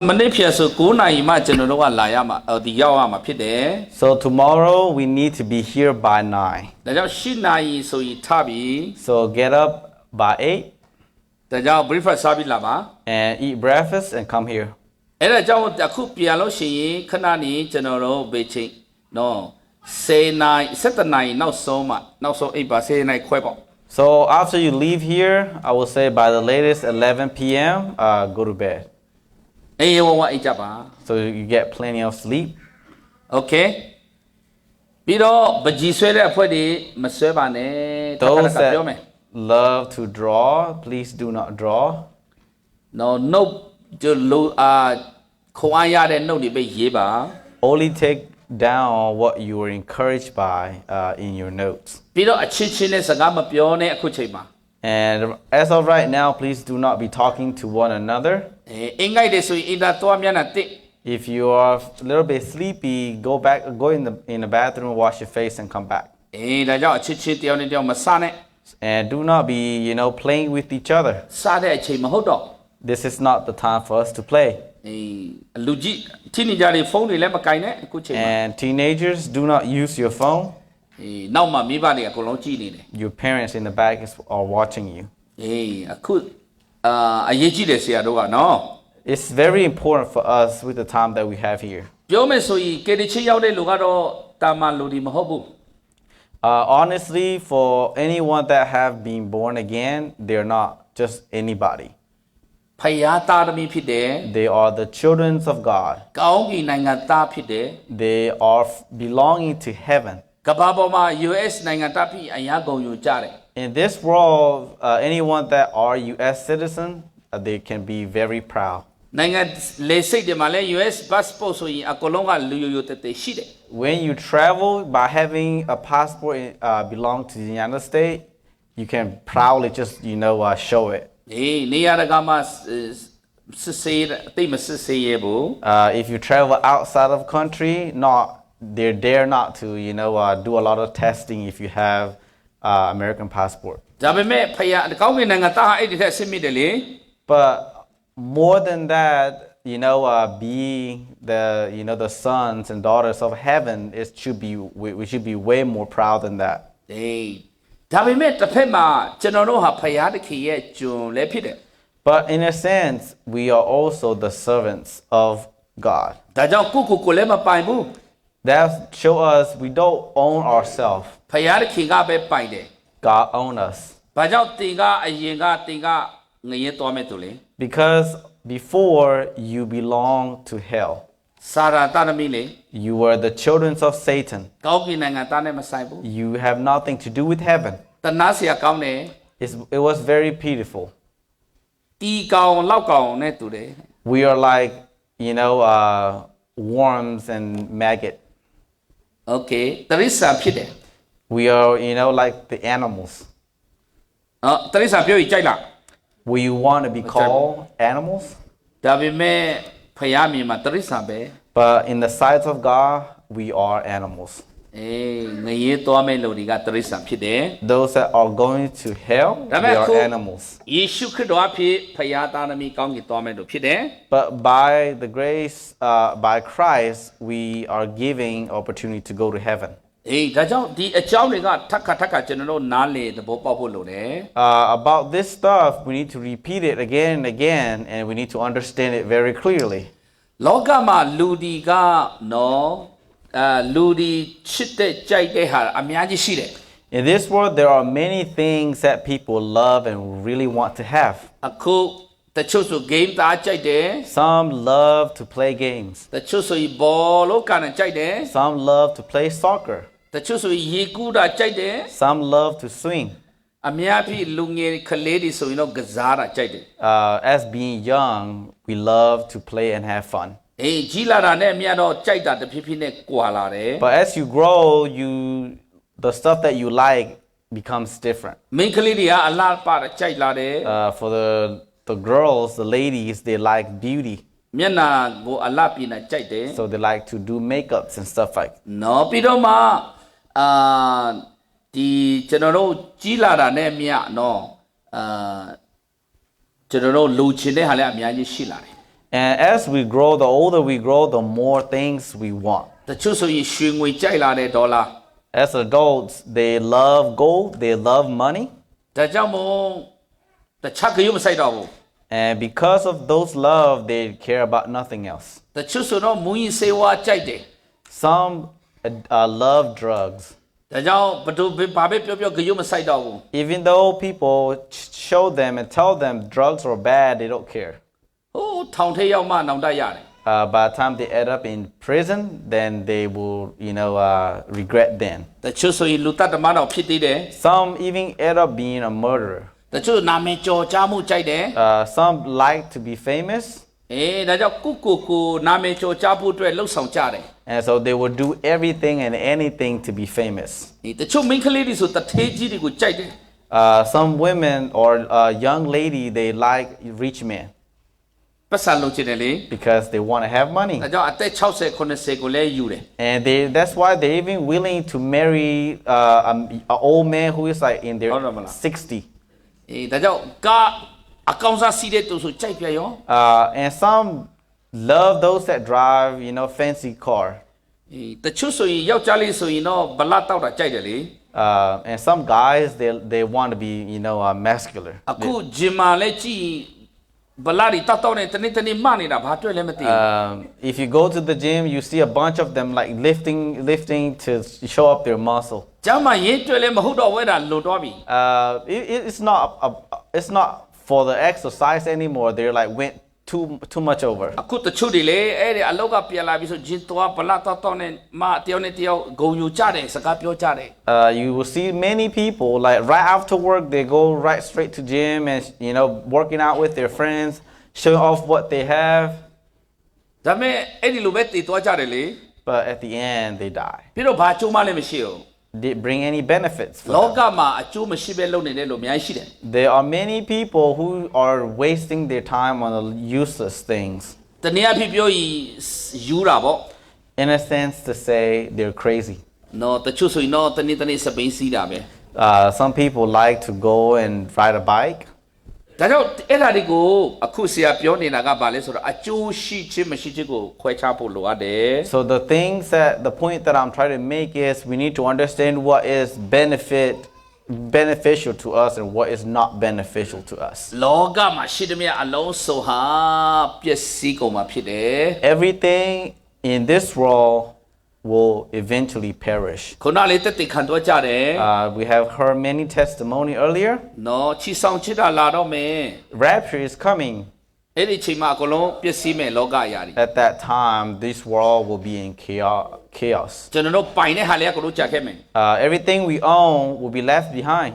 Manipia so kuna ima general layama or the yawama pide. So tomorrow we need to be here by 9. The job shinai so tabi. So get up by 8 The job breakfast sabi lama. and eat breakfast and come here. Ela job the cook pialo she kanani general beaching. No. Say nine, set the nine, not so much, not so eight, but say nine quebo. So after you leave here, I will say by the latest 11 p.m., go to bed. So you get plenty of sleep. Okay. Those that love to draw, please do not draw. No, Only take down what you were encouraged by in your notes. And as of right now, please do not be talking to one another. If you are a little bit sleepy, go in the bathroom, wash your face, and come back. And do not be, playing with each other. This is not the time for us to play. And teenagers, do not use your phone. Your parents in the back are watching you. It's very important for us with the time that we have here. Honestly, for anyone that have been born again, they're not just anybody. They are the children of God. They are belonging to heaven. In this world, anyone that are U.S. citizen, they can be very proud. When you travel by having a passport belong to the United States, you can proudly just show it. If you travel outside of country, they dare not to do a lot of testing if you have American passport. But more than that, being the sons and daughters of heaven, we should be way more proud than that. But in a sense, we are also the servants of God. That shows us we don't own ourselves. God owns us. Because before you belong to hell. You were the children of Satan. You have nothing to do with heaven. It was very pitiful. We are like, worms and maggots. Okay. We are, like the animals. We want to be called animals. But in the sight of God, we are animals. Those that are going to hell, they are animals. But by the grace, by Christ, we are giving opportunity to go to heaven. About this stuff, we need to repeat it again and again, and we need to understand it very clearly. In this world, there are many things that people love and really want to have. Some love to play games. Some love to play soccer. Some love to swim. As being young, we love to play and have fun. But as you grow, the stuff that you like becomes different. For the girls, the ladies, they like beauty. So they like to do makeups and stuff like that. ကျွန်တော်တို့ကြီးလာတာနဲ့ကျွန်တော်တို့လိုချင်တဲ့ဟာလည်းအများကြီးရှိလာတယ် And as we grow, the older we grow, the more things we want. တချို့ဆိုရင်ရွှေငွေကြိုက်လာတဲ့ဒေါ်လာ As adults, they love gold, they love money. ဒါကြောင့်မို့တခြားကြရုံမဆိုင်တော့ဘူး And because of those love, they care about nothing else. တချို့ဆိုတော့မူရင်စေဝါကြိုက်တယ် Some love drugs. ဒါကြောင့်ဘယ်သူဘာပဲပြောပြောကြရုံမဆိုင်တော့ဘူး Even though people show them and tell them drugs are bad, they don't care. ဟိုးထောင်ထဲရောက်မှနောင်တရတယ် By the time they end up in prison, then they will, regret then. တချို့ဆိုရင်လူတတ်တမတော်ဖြစ်သေးတယ် Some even end up being a murderer. တချို့နာမည်ကျော်ကြားမှုကြိုက်တယ် Some like to be famous. ဒါကြောင့်ကိုနာမည်ကျော်ကြားဖို့အတွက်လှုပ်ဆောင်ကြတယ် And so they will do everything and anything to be famous. တချို့မိန်းကလေးတွေဆိုတထေးကြီးတွေကိုကြိုက်တယ် Some women or young lady, they like rich men ပတ်စံလုံးချင်တယ်လေ because they want to have money. ဒါကြောင့်အသက်60 90ကိုလည်းယူတယ် And that's why they're even willing to marry an old man who is like in their 60. ဒါကြောင့်ကအကောင်စားစီးတဲ့သူဆိုကြိုက်ပြရော And some love those that drive, fancy car. တချို့ဆိုရင်ယောက်ျားလေးဆိုရင်တော့ဗလတောက်တာကြိုက်တယ်လေ And some guys, they want to be, muscular. အခုဂျင်မာလည်းကြည့်ဗလာတွေတောက်နေတနေ့မှနေတာဘာတွေ့လဲမသိဘူး If you go to the gym, you see a bunch of them like lifting to show up their muscle. ကျမ်းမာရေးတွေ့လဲမဟုတ်တော့ဝဲတာလွန်တော့ပြီ It's not for the exercise anymore. They're like went too much over. အခုတချို့တွေလေအဲ့ဒီအလောက်ကပြန်လာပြီဆိုဂျင်သွားဗလာတောက်နေမတယောက်နဲ့တယောက်ဂုံယူကြတယ်စကားပြောကြတယ် You will see many people like right after work they go right straight to gym and working out with their friends, showing off what they have. ဒါပေမဲ့အဲ့ဒီလိုပဲတည်သွားကြတယ်လေ But at the end they die. ပြီးတော့ဘာအကျိုးမှလည်းမရှိဘူး Did bring any benefits for လော them. ကမှာအကျိုးမရှိပဲလုပ်နေတဲ့လူအများကြီးရှိတယ် There are many people who are wasting their time on the useless things. တနည်းအားဖြင့်ပြောရင်ယူတာပေါ့ In a sense to say they're crazy. နော်တချို့ဆိုရင်တော့တနေ့စပိန်စီးတာပဲ Some people like to go and ride a bike. ဒါကြောင့်အဲ့ဒါတွေကိုအခုဆရာပြောနေတာကဘာလဲဆိုတော့အကျိုးရှိခြင်းမရှိခြင်းကိုခွဲခြားဖို့လိုအပ်တယ် So the point that I'm trying to make is we need to understand what is beneficial to us and what is not beneficial to us. လောကမှာရှိသမျှအလုံးစုံဟာပျက်စီးကုန်မှာဖြစ်တယ် Everything in this world will eventually perish. ခုနလေးတက်တည်ခံတော့ကြတယ် We have heard many testimony earlier. နော်ချီဆောင်ချစ်တာလာတော့မယ် Rapture is coming. အဲ့ဒီချိန်မှာအကုန်လုံးပျက်စီးမယ်လောကအရာတွေ At that time, this world will be in chaos. ကျွန်တော်တို့ပိုင်တဲ့ဟာလေးအကုန်လုံးကြာခဲ့မယ် Everything we own will be left behind.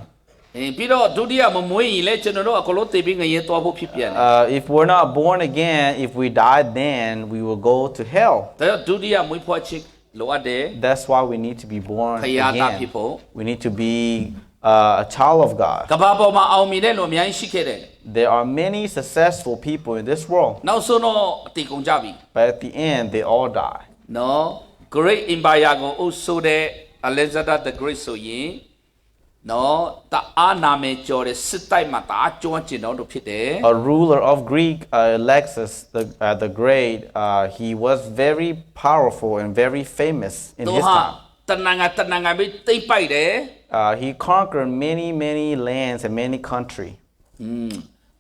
ပြီးတော့ဒုတိယမမွေးရင်လည်းကျွန်တော်တို့အကုန်လုံးတည်ပြီးငရဲသွားဖို့ဖြစ်ပြန်တယ် If we're not born again, if we die then, we will go to hell. ဒါကြောင့်ဒုတိယမွေးဖွားခြင်းလိုအပ်တယ် That's why we need to be born ဖယားသား again. ဖြစ်ဖို့ We need to be a child of God. ကမ္ဘာပေါ်မှာအောင်မြင်တဲ့လူအများကြီးရှိခဲ့တယ် There are many successful people in this world, နောက်ဆုံးတော့အတည်ကုန်ကြပြီ but at the end, they all die. နော် Great Empire ကိုအုပ်စိုးတဲ့ Alexander the Great ဆိုရင်နော်တအားနာမည်ကျော်တဲ့စစ်တိုက်မှာတအားကျွမ်းကျင်တော်သူဖြစ်တယ် A ruler of Greek, Alexis the Great, he was very powerful and very famous in သူ his ဟာ time. တဏ္ဍာပြီးတိမ့်ပိုက်တယ် He conquered many lands and many countries.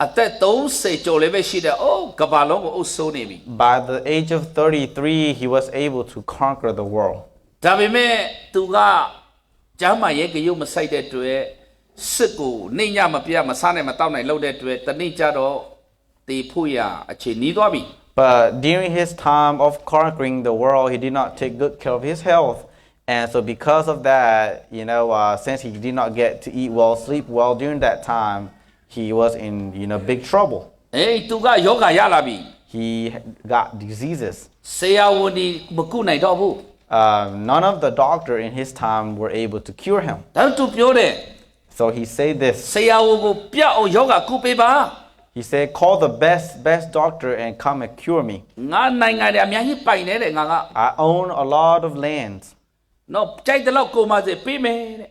အသက်30ကျော်လည်းပဲရှိတယ်အိုးကမ္ဘာလုံးကိုအုပ်စိုးနေပြီ By the age of 33, he was able to conquer the world. ဒါပေမဲ့သူကကျမ်းမာရေးကြုံမဆိုင်တဲ့အတွက်စစ်ကိုနေညမပြမစားနိုင်မတောက်နိုင်လို့တဲ့အတွက်တနေ့ကျတော့တေဖို့ရအခြေနီးသွားပြီ But during his time of conquering the world, he did not take good care of his health. And so because of that, since he did not get to eat well, sleep well during that time, he was in, big trouble. သူကယောဂရလာပြီ He got diseases. ဆရာဝန်ဒီမကုနိုင်တော့ဘူး None of the doctor in his time were able to cure him. ဒါသူပြောတယ် So he said this. ဆရာဝန်ကိုပြအောင်ယောဂကုပေးပါ He said, call the best doctor and come and cure me. ငါနိုင်ငံတွေအများကြီးပိုင်နေတဲ့ငါက I own a lot of lands. နော်ကြိုက်တဲ့လောက်ကိုမစေပေးမယ်တဲ့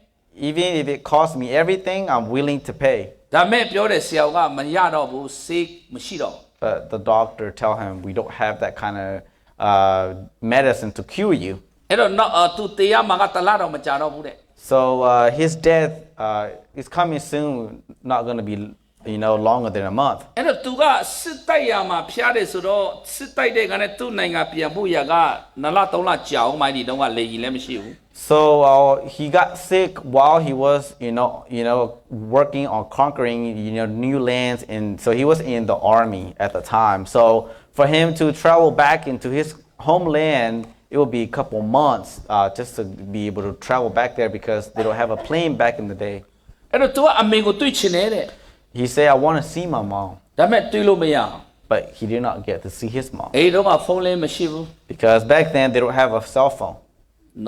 Even if it costs me everything, I'm willing to pay. ဒါမဲ့ပြောတဲ့ဆရာကမရတော့ဘူးစိတ်မရှိတော့ but the doctor tell him we don't have that kind of medicine to cure you. အဲ့တော့နောက်သူတေးရမှာကတလားတော့မကြာတော့ဘူးတဲ့ So his death is coming soon, not going to be, longer than a month. အဲ့တော့သူကစစ်တိုက်ရမှာဖျားတယ်ဆိုတော့စစ်တိုက်တဲ့ကနဲ့သူ့နိုင်ငံပြန်ဖို့ရကနလ3လကြာအောင်မိုင်းဒီတော့ကလေရင်လည်းမရှိဘူး So he got sick while he was, working on conquering, new lands, and so he was in the army at the time. So for him to travel back into his homeland, it will be a couple months just to be able to travel back there because they don't have a plane back in the day. အဲ့တော့သူကအမေကိုတွေ့ချင်တဲ့ He said, I want to see my mom. ဒါပေမဲ့တွေ့လို့မရအောင် But he did not get to see his mom. အဲ့တော့ကဖုန်းလည်းမရှိဘူး Because back then they don't have a cell phone.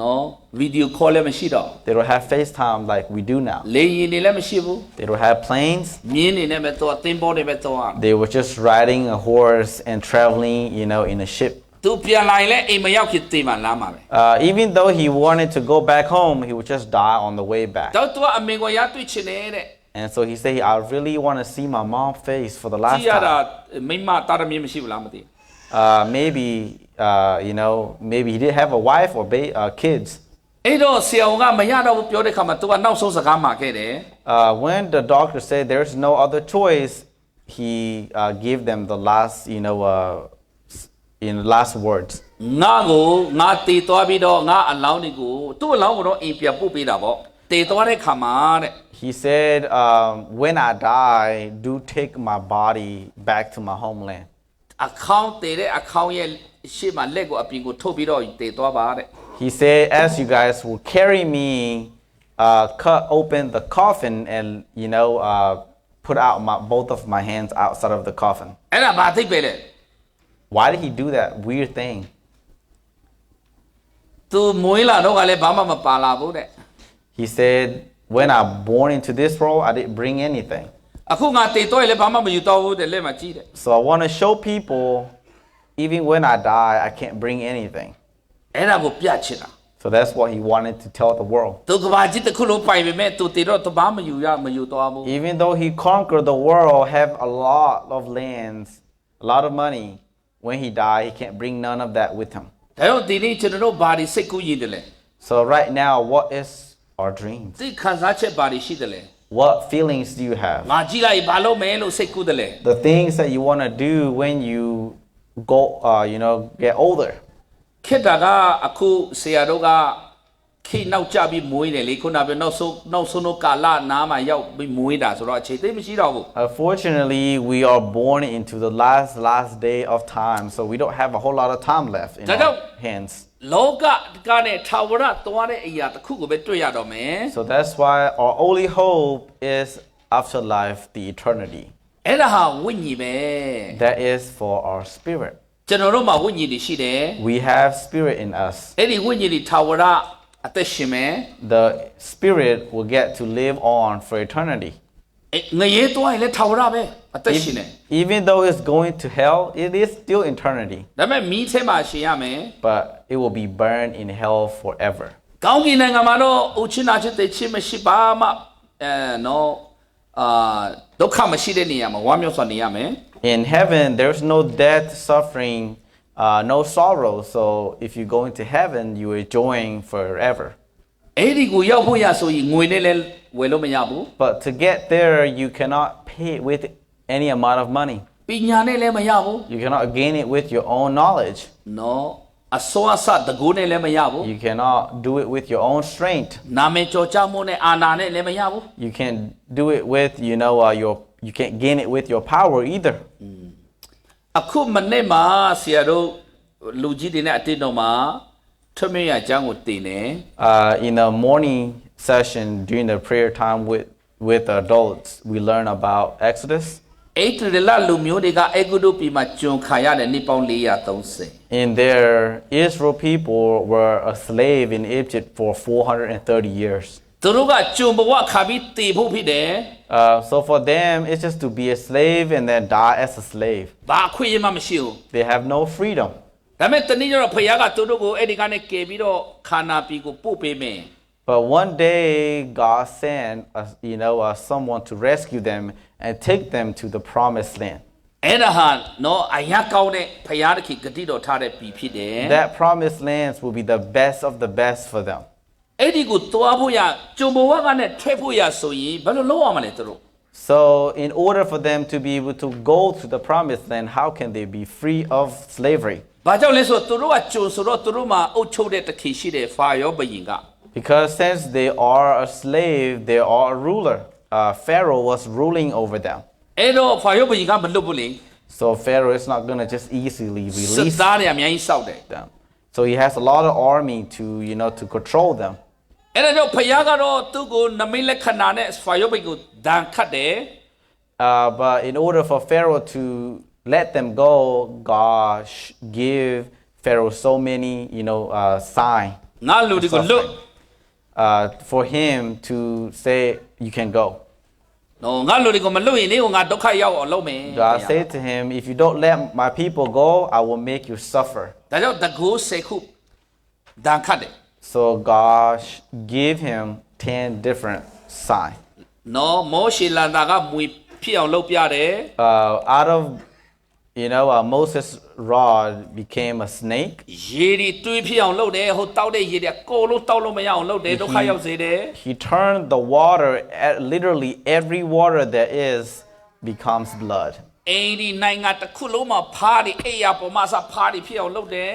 No video call လည်းမရှိတော့ They don't have FaceTime like we do now. လေရင်တွေလည်းမရှိဘူး They don't have planes. မြင်းနေနဲ့ပဲတော့သင်္ဘောတွေပဲတော့ They were just riding a horse and traveling, in a ship. သူပြန်လာရင်လည်းအိမ်မရောက်ခင်တေးမှလာမှာပဲ Even though he wanted to go back home, he would just die on the way back. တော့သူကအမေကိုရတွေ့ချင်တဲ့ And so he said, I really want to see my mom's face for the ကြ last ည့်ရတာ time. မိမတာရမင်းမရှိဘူးလားမသိ Maybe, maybe he did have a wife or kids. အဲ့တော့ဆရာဝန်ကမရတော့ဘူးပြောတဲ့ခါမှာသူကနောက်ဆုံးစကားမှာခဲ့တယ် When the doctor said there's no other choice, he gave them the last, last words. ငါကိုငါတေသွားပြီးတော့ငါအလောင်းတွေကိုသူ့အလောင်းကိုတော့အိမ်ပြန်ပို့ပေးတာပေါ့တေသွားတဲ့ခါမှာတဲ့ He said, when I die, do take my body back to my homeland. အခေါင်းတေတဲ့အခေါင်းရဲ့ရှေ့မှာလက်ကိုအပြင်ကိုထုတ်ပြီးတော့တေသွားပါတဲ့ He said, as you guys will carry me, cut open the coffin and, put out both of my hands outside of the coffin. အဲ့ဒါဘာသိပဲလဲ Why did he do that weird thing? သူမွေးလာတော့ကလည်းဘာမှမပါလာဘူးတဲ့ He said, when I'm born into this world, I didn't bring anything. အခုငါတေသွားရင်လည်းဘာမှမယူတော့ဘူးတဲ့လက်မှာကြည့်တယ် So I want to show people, even when I die, I can't bring anything. အဲ့ဒါကိုပြချင်တာ So that's what he wanted to tell the world. သူကဘာကြီးတစ်ခုလုံးပိုင်ပေမဲ့သူတေတော့တဘာမယူတော့ဘူး Even though he conquered the world, have a lot of lands, a lot of money, when he died, he can't bring none of that with him. ဒါကြောင့်ဒီနေ့ကျွန်တော်တို့ဘာတွေစိတ်ကူးရင်တယ်လဲ So right now, what is our dreams? သိခံစားချက်ဘာတွေရှိတယ်လဲ What feelings do you have? ငါကြည့်လိုက်ဘာလို့မဲလို့စိတ်ကူးတယ်လဲ The things that you want to do when you go, get older. ခေတ္တကအခုဆရာတို့ကခိနောက်ကြပြီးမွေးတယ်လေခုနကပြောနောက်ဆုံးတော့ကာလနားမှာရောက်ပြီးမွေးတာဆိုတော့အခြေသိမရှိတော့ဘူး Unfortunately, we are born into the last day of time, so we don't have a whole lot of time left in our hands. လောကကနဲ့ထာဝရသွားတဲ့အရာတစ်ခုကိုပဲတွေ့ရတော့မယ် So that's why our only hope is afterlife, the eternity. အဲ့ဒါဟာဝိညာဉ်ပဲ That is for our spirit. ကျွန်တော်တို့မှာဝိညာဉ်တွေရှိတယ် We have spirit in us. အဲ့ဒီဝိညာဉ်တွေထာဝရအသက်ရှင်မယ် The spirit will get to live on for eternity. ငရဲသွားရင်လည်းထာဝရပဲအသက်ရှင်တယ် Even though it's going to hell, it is still eternity. ဒါပေမဲ့မီးထဲမှာရှင်ရမယ် But it will be burned in hell forever. ကောင်းကင်နိုင်ငံမှာတော့အချင်းနာချစ်တဲ့ချင်းမရှိပါမှဒုက္ခမရှိတဲ့နေရာမှာဝမ်းမြောက်စွာနေရမယ် In heaven, there's no death, suffering, no sorrow. So if you go into heaven, you are enjoying forever. အဲ့ဒီကိုရောက်ဖို့ရဆိုရင်ငွေနဲ့လည်းဝယ်လို့မရဘူး But to get there, you cannot pay with any amount of money. ပညာနဲ့လည်းမရဘူး You cannot gain it with your own knowledge. နော်အစောအစတကူနဲ့လည်းမရဘူး You cannot do it with your own strength. နာမည်ကျော်ကြားမှုနဲ့အာဏာနဲ့လည်းမရဘူး You can't do it with, you can't gain it with your power either. အခုမနေ့မှာဆရာတို့လူကြီးတွေနဲ့အတင်းတော်မှာထွတ်မြတ်ရအကြောင်းကိုတင်တယ် In the morning session during the prayer time with adults, we learn about Exodus. အဲ့ဒီလလူမျိုးတွေကအေဂုတုပြည်မှာကျွန်ခါရတဲ့နှစ်ပေါင်း430 In there, Israel people were a slave in Egypt for 430 years. သူတို့ကကျွန်ဘဝခါပြီးတည်ဖို့ဖြစ်တယ် So for them, it's just to be a slave and then die as a slave. ဘာအခွင့်အရေးမှမရှိဘူး They have no freedom. ဒါပေမဲ့တနည်းတော့ဖခင်ကသူတို့ကိုအဲ့ဒီကနေကယ်ပြီးတော့ခါနာပြည်ကိုပို့ပေးမယ် But one day, God sent, someone to rescue them and take them to the promised land. အဲ့ဒါဟာနော်အရာကောင်းတဲ့ဖယားတခင်ဂတိတော်ထားတဲ့ပြည်ဖြစ်တယ် That promised lands will be the best of the best for them. အဲ့ဒီကိုသွားဖို့ရဂျုံဘဝကနဲ့ထွက်ဖို့ရဆိုရင်ဘယ်လိုလုပ်ရမလဲသူတို့ So, in order for them to be able to go to the promised land, how can they be free of slavery? ဘာကြောင့်လဲဆိုတော့သူတို့ကဂျုံဆိုတော့သူတို့မှာအုပ်ချုပ်တဲ့တခင်ရှိတယ်ဖာရောဘယင်က Because since they are a slave, they are a ruler. Pharaoh was ruling over them. အဲ့တော့ဖာရောဘယင်ကမလွတ်ဘူးလေ So Pharaoh is not going to just easily စစ် release သားတွေအများကြီးစောက်တယ် them. So he has a lot of army to, to control them. အဲ့ဒါကြောင့်ဖယားကတော့သူ့ကိုနမိတ်လက္ခဏာနဲ့ဖာရောဘယင်ကိုဒဏ်ခတ်တယ် But in order for Pharaoh to let them go, God give Pharaoh so many, signs ငါလူတွေကိုလွတ် for him to say, you can go. နော်ငါလူတွေကိုမလွတ်ရင်နေကိုငါဒုက္ခရောက်အောင်လုပ်မယ် God said to him, if you don't let my people go, I will make you suffer. ဒါကြောင့်တကူစေခုဒဏ်ခတ်တယ် So God gave him 10 different signs. နော်မောရှေလာတာကမွေဖြစ်အောင်လုပ်ပြတယ် Out of, Moses' rod became a snake. ရေတွေတွေးဖြစ်အောင်လုပ်တယ်ဟိုတောက်တဲ့ရေတွေကိုလို့တောက်လို့မရအောင်လုပ်တယ်ဒုက္ခရောက်စေတယ် He turned the water, literally every water there is becomes blood. အိန္ဒိနိုင်ငံတစ်ခုလုံးမှာဖားတွေအိယာပေါ်မှာစဖားတွေဖြစ်အောင်လုပ်တယ်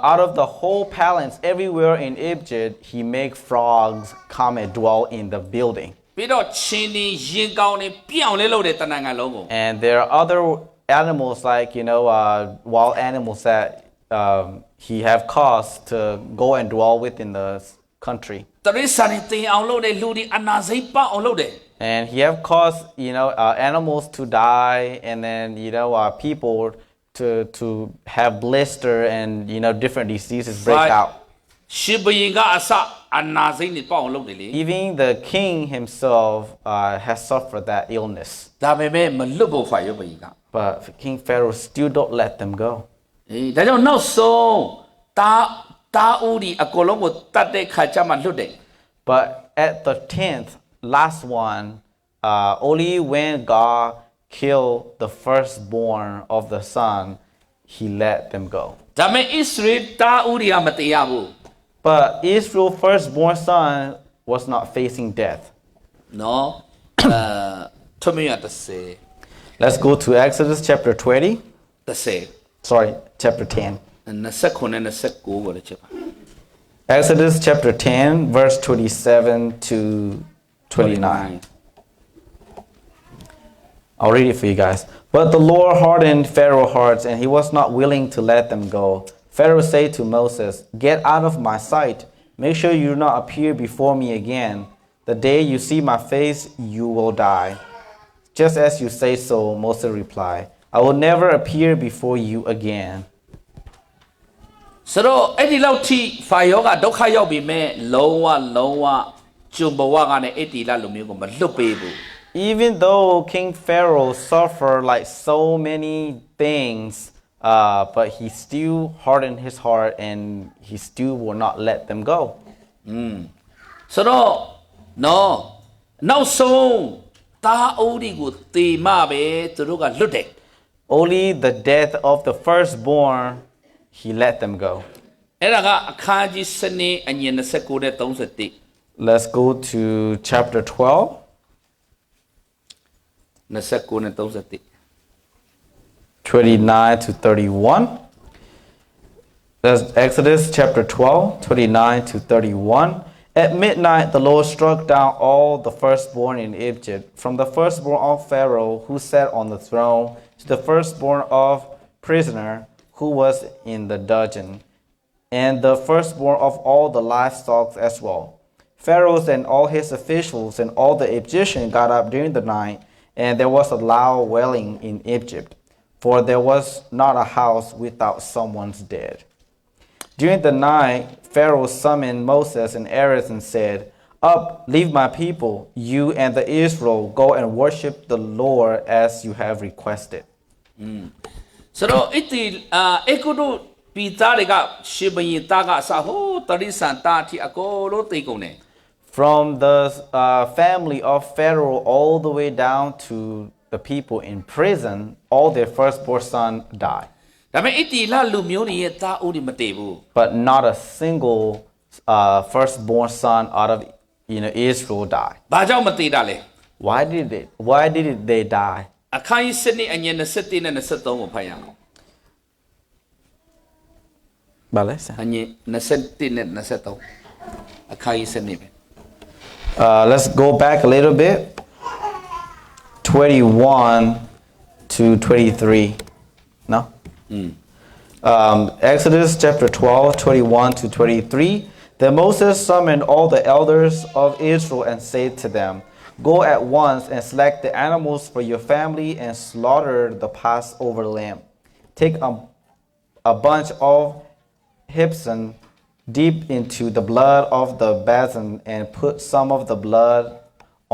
Out of the whole palace, everywhere in Egypt, he make frogs come and dwell in the building. ပြီးတော့ချင်းတွေရင်ကောင်းတွေပြောင်းလဲလုပ်တယ်တနိုင်ငံလုံးကို And there are other animals like, wild animals that he have caused to go and dwell within the country. တရိษံတွေတင်အောင်လုပ်တယ်လူတွေအနာစိတ်ပေါအောင်လုပ်တယ် And he have caused, animals to die, and then, people to have blister and, different diseases break out. ရှင်ဘရင်ကအစအနာစိတ်တွေပေါအောင်လုပ်တယ်လေ Even the king himself has suffered that illness. ဒါပေမဲ့မလွတ်ဖို့ဖာရောဘရင်က But King Pharaoh still don't let them go. အေးဒါကြောင့်နောက်ဆုံးတာဦးဒီအကုန်လုံးကိုတတ်တဲ့ခါကျမှလွတ်တယ် But at the 10th, last one, only when God killed the firstborn of the son, he let them go. ဒါပေမဲ့ဣသရေလတာဦးတွေကမတရားဘူး But Israel's firstborn son was not facing death. နော်ထမရတစ်စေ Let's go to Exodus chapter 20. တစ်စေ Sorry, chapter 10. 29နဲ့29ကိုလည်းချက်ပါ Exodus chapter 10, verse 27 to 29. I'll read it for you guys. But the Lord hardened Pharaoh's heart, and he was not willing to let them go. Pharaoh said to Moses, "Get out of my sight. Make sure you do not appear before me again. The day you see my face, you will die." Just as you say so, Moses replied, "I will never appear before you again." ဆိုတော့အဲ့ဒီလောက်ထိဖာယောကဒုက္ခရောက်ပြီမဲ့လုံးဝကျုံဘဝကနဲ့အဲ့ဒီလောက်လိုမျိုးကိုမလွတ်ပေးဘူး Even though King Pharaoh suffered like so many things, but he still hardened his heart and he still will not let them go. ဆိုတော့နော်နောက်ဆုံးတာအိုးဒီကိုတေမပဲသူတို့ကလွတ်တယ် Only the death of the firstborn, he let them go. အဲ့ဒါကအခန်းကြီး7အငယ်29နဲ့31 Let's go to chapter 12. 29နဲ့31 29 to 31. That's Exodus chapter 12, 29 to 31. At midnight, the Lord struck down all the firstborn in Egypt, from the firstborn of Pharaoh who sat on the throne to the firstborn of prisoner who was in the dungeon, and the firstborn of all the livestock as well. Pharaoh and all his officials and all the Egyptians got up during the night, and there was a loud wailing in Egypt, for there was not a house without someone's dead. During the night, Pharaoh summoned Moses and Aaron and said, "Up, leave my people, you and the Israel, go and worship the Lord as you have requested." So ekudu pitare ka shibayi ta ka sa ho tarisan ta thi akolo tei kon ne From the family of Pharaoh all the way down to the people in prison, all their firstborn son died. ဒါပေမဲ့ဣတိလလူမျိုးတွေရဲ့သားဦးတွေမတည်ဘူး But not a single firstborn son out of Israel died. ဘာကြောင့်မတည်တာလဲ Why did they die? အခန်းကြီး7အငယ်21နဲ့23ကိုဖတ်ရအောင် Balesa. အငယ်21နဲ့23အခန်းကြီး7ပဲ Let's go back a little bit. 21 to 23. No? Exodus chapter 12, 21 to 23. Then Moses summoned all the elders of Israel and said to them, "Go at once and select the animals for your family and slaughter the Passover lamb. Take a bunch of hyssop, deep into the blood of the basin, and put some of the blood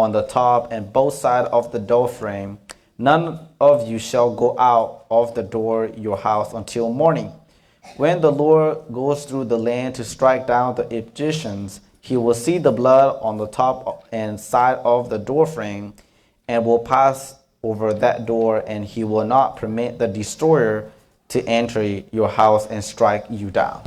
on the top and both sides of the door frame. None of you shall go out of the door your house until morning. When the Lord goes through the land to strike down the Egyptians, he will see the blood on the top and side of the door frame and will pass over that door, and he will not permit the destroyer to enter your house and strike you down."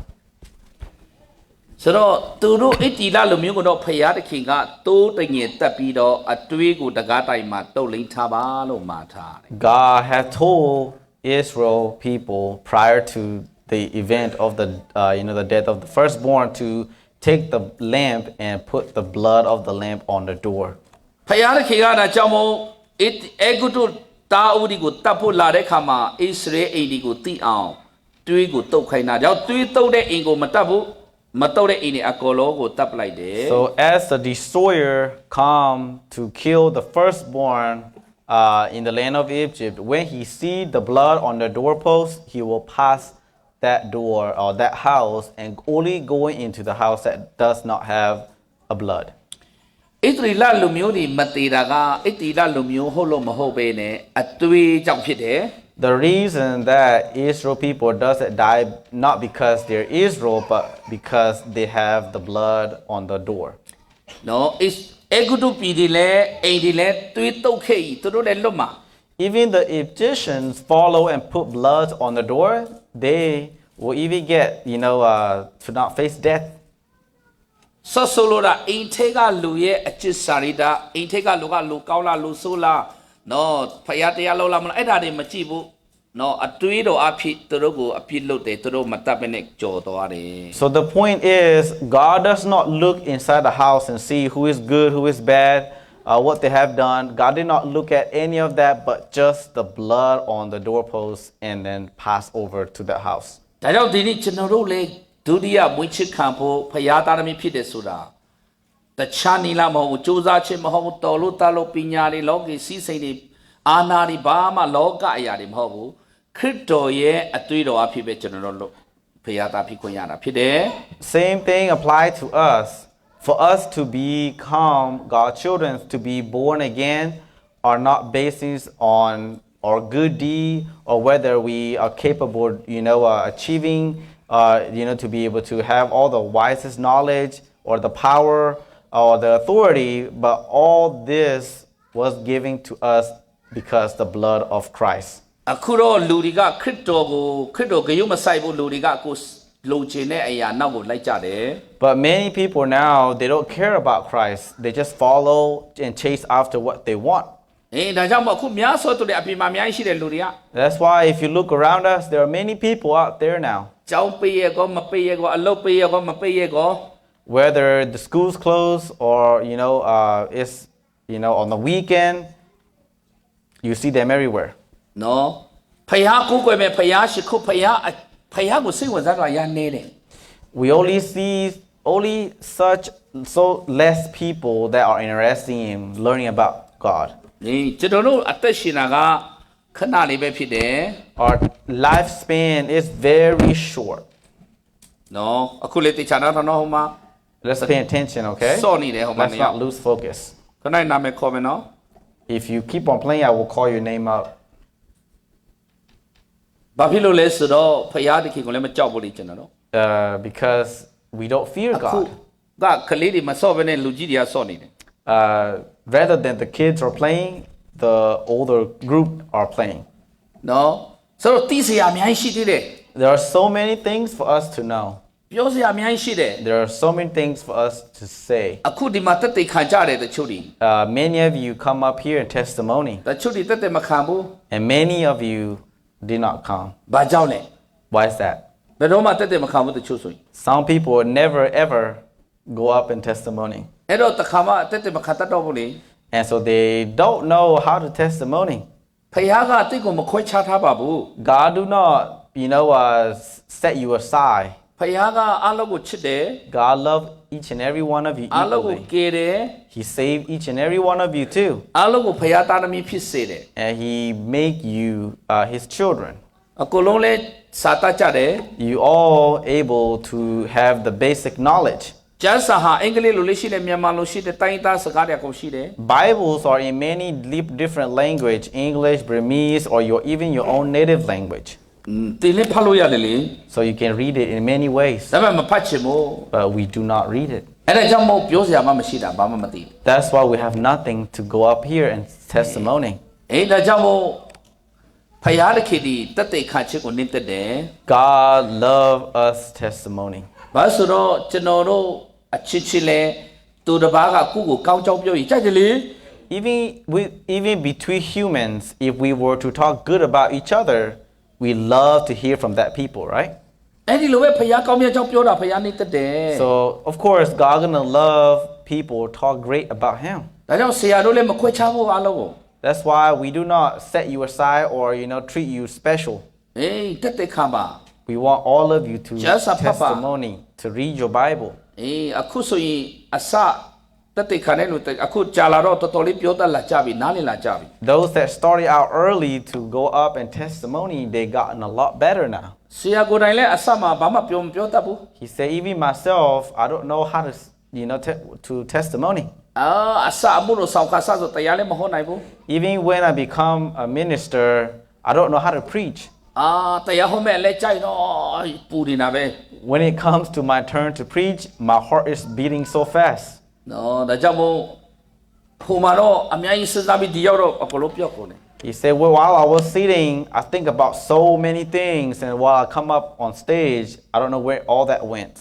ဆိုတော့သူတို့ဣတိလလူမျိုးကတော့ဖယားသခင်ကတိုးတငယ်တက်ပြီးတော့အတွေးကိုတကားတိုင်မှာတုတ်လိမ့်ထားပါလို့မှာထားတယ် God had told Israel people prior to the event of the death of the firstborn to take the lamb and put the blood of the lamb on the door. ဖယားသခင်ကဒါကြောင့်မို့အေဂုတုတာဦးဒီကိုတတ်ဖို့လာတဲ့ခါမှာဣသရေလအိမ်ဒီကိုတိအောင်တွေးကိုတုတ်ခိုင်းတာကြောင့်တွေးတုတ်တဲ့အိမ်ကိုမတတ်ဘူးမတုတ်တဲ့အိမ်တွေအကောလောကိုတတ်ပလိုက်တယ် So as the destroyer come to kill the firstborn in the land of Egypt, when he see the blood on the doorpost, he will pass that door or that house and only going into the house that does not have a blood. ဣသရေလလူမျိုးတွေမတည်တာကဣတိလလူမျိုးဟုတ်လို့မဟုတ်ပဲနဲ့အတွေးကြောင့်ဖြစ်တယ် The reason that Israel people doesn't die not because they're Israel, but because they have the blood on the door. No, it's အေဂုတုပြည်တွေလည်းအိမ်တွေလည်းတွေးတုတ်ခဲ့သူတို့လည်းလွတ်မှာ Even the Egyptians follow and put blood on the door. They will even get, to not face death. ဆော့ဆိုလိုတာအိမ်ထဲကလူရဲ့အကျစ်စာရိတာအိမ်ထဲကလူကလူကောင်းလားလူဆိုးလားနော်ဖယားတရားလောက်လားမလားအဲ့ဒါတွေမကြည့်ဘူးနော်အတွေးတော်အဖြစ်သူတို့ကိုအပြစ်လုပ်တယ်သူတို့မတတ်ဘဲနဲ့ကြော်သွားတယ် So the point is, God does not look inside the house and see who is good, who is bad, what they have done. God did not look at any of that, but just the blood on the doorpost and then pass over to the house. ဒါကြောင့်ဒီနေ့ကျွန်တော်တို့လည်းဒုတိယမွေးချစ်ခံဖို့ဖယားသားသမီးဖြစ်တယ်ဆိုတာတခြားနီလာမဟုတ်ဘူးစူးစမ်းခြင်းမဟုတ်ဘူးတော်လို့တလို့ပညာတွေလောကီစီးစိမ်တွေအာနာတွေဘာမှလောကအရာတွေမဟုတ်ဘူးခရစ်တော်ရဲ့အသွေးတော်အဖြစ်ပဲကျွန်တော်တို့ဖယားသားဖြစ်ခွင့်ရတာဖြစ်တယ် Same thing applied to us. For us to become God's children, to be born again, are not based on our good deed or whether we are capable, achieving, to be able to have all the wisest knowledge or the power or the authority, but all this was given to us because the blood of Christ. အခုတော့လူတွေကခရစ်တော်ဂရုမစိုက်ဘူးလူတွေကကိုလုံချင်တဲ့အရာနောက်ကိုလိုက်ကြတယ် But many people now, they don't care about Christ. They just follow and chase after what they want. ဒါကြောင့်မို့အခုများစွာသူတွေအပြင်မှာအများကြီးရှိတဲ့လူတွေက That's why if you look around us, there are many people out there now. ကျောင်းပေးရကောမပေးရကောအလုပ်ပေးရကောမပေးရကော Whether the school's closed or, it's, on the weekend, you see them everywhere. နော်ဖယားကိုယ်ကွယ်မဲ့ဖယားရှိခုဖယားကိုစိတ်ဝင်စားတာရနေတယ် We only see so less people that are interested in learning about God. ကျွန်တော်တို့အသက်ရှင်တာကခဏလေးပဲဖြစ်တယ် Our lifespan is very short. နော်အခုလေတေချာနာတော့ဟိုမှာ Let's pay attention, okay? စော့နေတယ်ဟိုမှာ Let's not lose focus. ခဏနာမည်ခေါ်မယ်နော် If you keep on playing, I will call your name out. ဘာဖြစ်လို့လဲဆိုတော့ဖယားတခင်ကိုလည်းမကြောက်ဘူးလေကျွန်တော်တို့ Because we don't fear အခု God. ကလေးတွေမစော့ဘဲနဲ့လူကြီးတွေကစော့နေတယ် Rather than the kids are playing, the older group are playing. နော်ဆိုတော့သိစရာအများကြီးရှိသေးတယ် There are so many things for us to know. ပြောစရာအများကြီးရှိတယ် There are so many things for us to say. အခုဒီမှာတက်တေခံကြတယ်တချို့တွေ Many of you come up here in testimony, တချို့တွေတက်တေမခံဘူး and many of you did not come. ဘာကြောင့်လဲ Why is that? ဘယ်တော့မှတက်တေမခံဘူးတချို့ဆိုရင် Some people would never ever go up in testimony, အဲ့တော့တခါမှတက်တေမခံတတ်တော့ဘူးလေ and so they don't know how to testimony. ဖခင်ကတိတ်ကိုမခွဲခြားထားပါဘူး God do not, set you aside. ဖခင်ကအလုံးကိုချစ်တယ် God loved each and every one of you အလုံးကို equally. ကယ်တယ် He saved each and every one of you too, အလုံးကိုဖခင်သားသမီးဖြစ်စေတယ် and He make you His children. အကုန်လုံးလဲစာတတ်ကြတယ် You all able to have the basic knowledge. ကျမ်းစာဟာအင်္ဂလိပ်လိုလေးရှိတယ်မြန်မာလိုရှိတယ်တိုင်းသားစကားတွေအကုန်ရှိတယ် Bibles are in many different language, English, Burmese, or even your own native language. တင်လေးဖတ်လို့ရတယ်လေ So you can read it in many ways, ဒါပေမဲ့မဖတ်ချင်ဘူး but we do not read it. အဲ့ဒါကြောင့်မို့ပြောစရာမှမရှိတာဘာမှမသိဘူး That's why we have nothing to go up here and testimony. အဲ့ဒါကြောင့်မို့ဖခင်တခင်ဒီတက်တေခံချက်ကိုနင့်တက်တယ် God love us testimony. ဘာဆိုတော့ကျွန်တော်တို့အချစ်ချစ်လဲသူတစ်ပါးကကိုယ့်ကိုကောင်းကြောင်းပြောရင်ကြိုက်တယ်လေ Even between humans, if we were to talk good about each other, we love to hear from that people, right? အဲ့ဒီလိုပဲဖခင်ကောင်းမြတ်ကြောင်းပြောတာဖခင်နင့်တက်တယ် So of course, God gonna love people talk great about Him. ဒါကြောင့်ဆရာတို့လည်းမခွဲခြားဘူးအားလုံးကို That's why we do not set you aside or treat you special. အေးတက်တေခံပါ We want all of you to Just a papa. testimony, to read your Bible. အေးအခုဆိုရင်အစတက်တေခံတဲ့လူအခုကြာလာတော့တော်တော်လေးပြောတတ်လာကြပြီနားလည်လာကြပြီ Those that started out early to go up and testimony, they gotten a lot better now. ဆရာကိုယ်တိုင်လည်းအစမှာဘာမှပြောမပြောတတ်ဘူး He said, even myself, I don't know how to, to testimony. အစအမှုလို့ဆောင်ခါဆဆိုတရားလည်းမဟောနိုင်ဘူး Even when I become a minister, I don't know how to preach. တရားဟောမဲ့လည်းကြိုက်တော့ပူနေတာပဲ When it comes to my turn to preach, my heart is beating so fast. နော်ဒါကြောင့်မို့ဟိုမှာတော့အများကြီးစဉ်းစားပြီးဒီရောက်တော့အကုန်လုံးပြောက်ကုန်တယ် He said, well, while I was sitting, I think about so many things, and while I come up on stage, I don't know where all that went.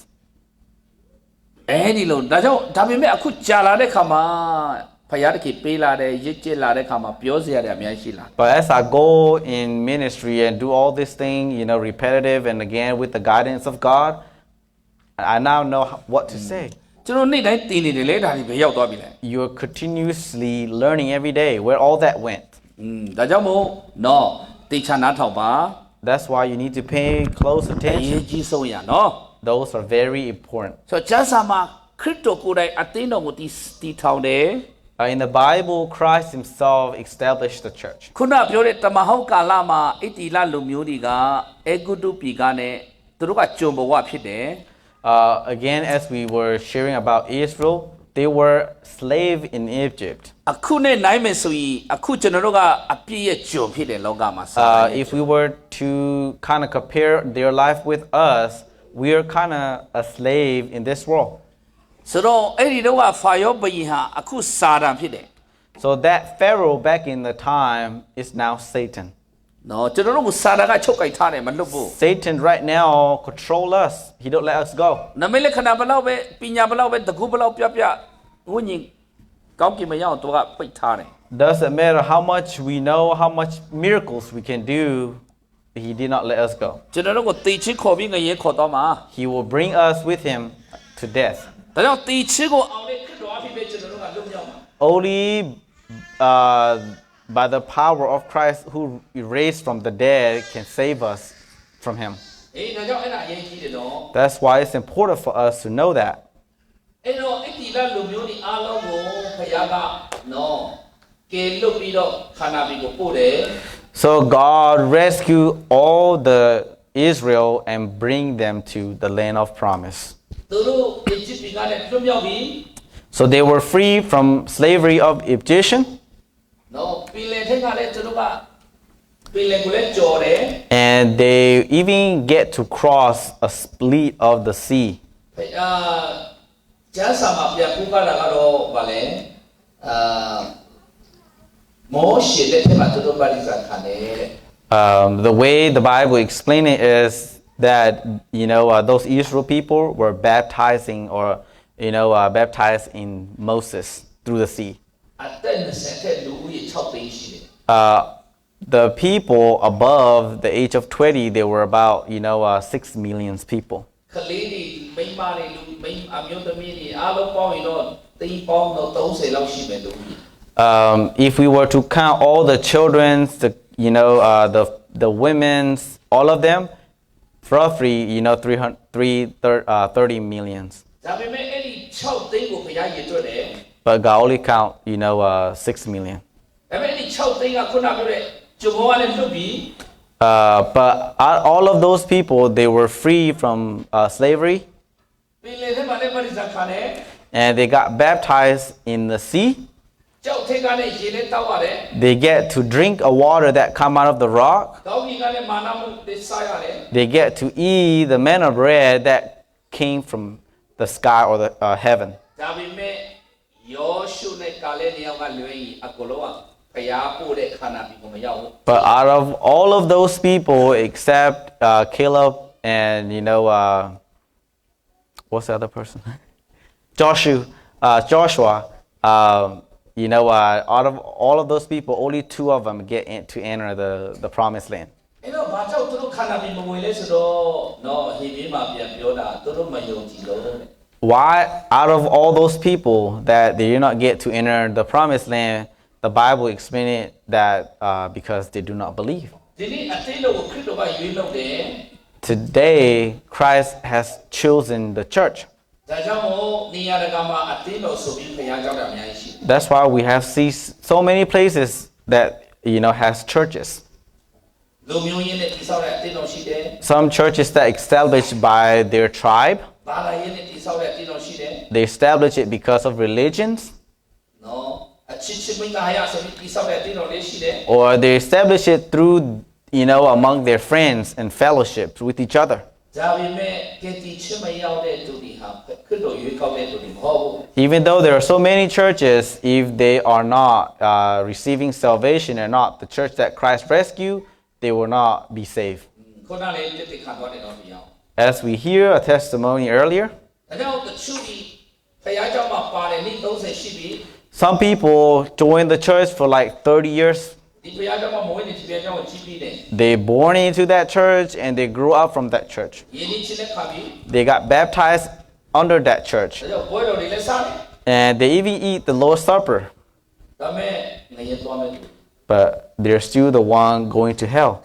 အဲဒီလိုဒါကြောင့်ဒါပေမဲ့အခုကြာလာတဲ့ခါမှာဖခင်တခင်ပေးလာတဲ့ရစ်ကျစ်လာတဲ့ခါမှာပြောစရာတွေအများကြီးရှိလာ But as I go in ministry and do all this thing, repetitive and again with the guidance of God, I now know what to say. ကျွန်တော်နေ့တိုင်းတည်နေတယ်လေဒါတွေပဲရောက်သွားပြီလေ You're continuously learning every day where all that went. ဒါကြောင့်မို့နော်တေချာနားထောင်ပါ That's why you need to pay close အရေး attention. ကြီးဆုံးရနော် Those are very important. ဆိုတော့ကျမ်းစာမှာခရစ်တော်ကိုယ်တိုင်အသင်းတော်ကိုတည်ထောင်တယ် In the Bible, Christ Himself established the church. ခုနပြောတဲ့တမဟောက်ကာလမှာအတ္တိလလူမျိုးတွေကအေဂုတုပြည်ကနဲ့သူတို့ကဂျုံဘဝဖြစ်တယ် Again, as we were sharing about Israel, they were slave in Egypt. အခုနဲ့နိုင်မယ်ဆိုရင်အခုကျွန်တော်တို့ကအပြည့်ရဲ့ဂျုံဖြစ်တယ်လောကမှာ If we were to kind of compare their life with us, we are kind of a slave in this world. ဆိုတော့အဲ့ဒီတော့ကဖာယောဘုရင်ဟာအခုစာတန်ဖြစ်တယ် So that Pharaoh back in the time is now Satan. နော်ကျွန်တော်တို့ကစာတန်ကချုပ်ကိုက်ထားတယ်မလွတ်ဘူး Satan right now control us. He don't let us go. နမိတ်လက္ခဏာဘလောက်ပဲပညာဘလောက်ပဲတကူဘလောက်ပြပြဝိညာဉ်ကောင်းကင်မရောက်တော့ကပိတ်ထားတယ် Doesn't matter how much we know, how much miracles we can do, He did not let us go. ကျွန်တော်တို့ကိုတေချစ်ခေါ်ပြီးငရဲခေါ်တော့မှာ He will bring us with Him to death. ဒါကြောင့်တေချစ်ကိုအောင်တဲ့ခရစ်တော်အဖြစ်ပဲကျွန်တော်တို့ကလွတ်မြောက်မှာ Only by the power of Christ who raised from the dead can save us from Him. အေးဒါကြောင့်အဲ့ဒါအရေးကြီးတယ်နော် That's why it's important for us to know that. အဲ့တော့အတ္တိလလူမျိုးတွေအားလုံးကိုဘုရားကနော်ကယ်လွတ်ပြီးတော့ခန္ဓာပြည်ကိုပို့တယ် So God rescued all the Israel and bring them to the land of promise. သူတို့အီဂျစ်ပြည်ကနေလွတ်မြောက်ပြီး So they were free from slavery of Egyptian. နော်ပြည်လယ်ထက်ကလည်းသူတို့ကပြည်လယ်ကိုလည်းကြော်တယ် And they even get to cross a split of the sea. ကျမ်းစာမှာပြန်ပို့တာကတော့ဗာလဲ The way the Bible explains it is that those Israel people were baptizing or baptized in Moses through the sea. The people above the age of 20, they were about 6 million people. If we were to count all the children's, the women's, all of them, roughly 30 millions. But God only count 6 million. But all of those people, they were free from slavery, and they got baptized in the sea. They get to drink a water that come out of the rock. They get to eat the manna bread that came from the sky or the heaven. But out of all of those people, except Caleb and what's the other person? Joshua. Out of all of those people, only 2 of them get to enter the promised land. Why, out of all those people that they did not get to enter the promised land, the Bible explains it that because they do not believe. Today, Christ has chosen the church. That's why we have seen so many places that has churches. Some churches that established by their tribe. They establish it because of religions. Or they establish it through among their friends and fellowships with each other. Even though there are so many churches, if they are not receiving salvation and not the church that Christ rescued, they will not be saved. As we hear a testimony earlier, some people join the church for like 30 years. They born into that church and they grew up from that church. They got baptized under that church. And they even eat the Lord's Supper. But they're still the one going to hell.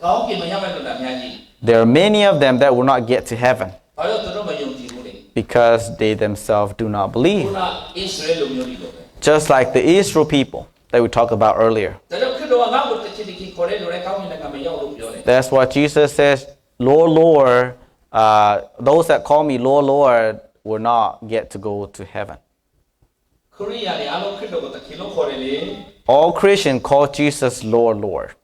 There are many of them that will not get to heaven because they themselves do not believe. Just like the Israel people that we talked about earlier. That's what Jesus says, Lord, Lord, those that call me Lord, Lord will not get to go to heaven. All Christians call Jesus Lord, Lord.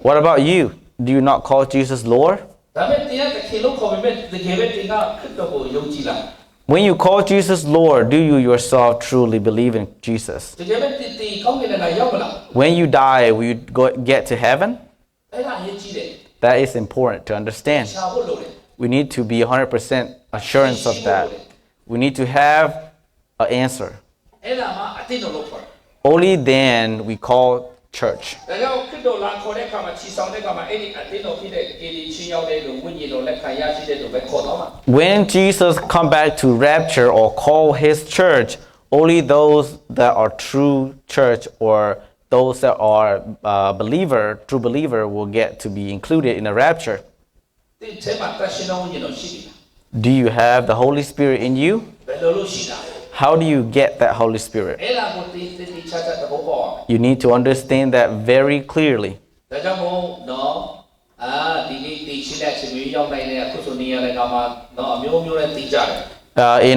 What about you? Do you not call Jesus Lord? When you call Jesus Lord, do you yourself truly believe in Jesus? When you die, will you get to heaven? That is important to understand. We need to be 100% assurance of that. We need to have an answer. Only then we call church. When Jesus come back to rapture or call his church, only those that are true church or those that are true believer will get to be included in the rapture. Do you have the Holy Spirit in you? How do you get that Holy Spirit? You need to understand that very clearly. In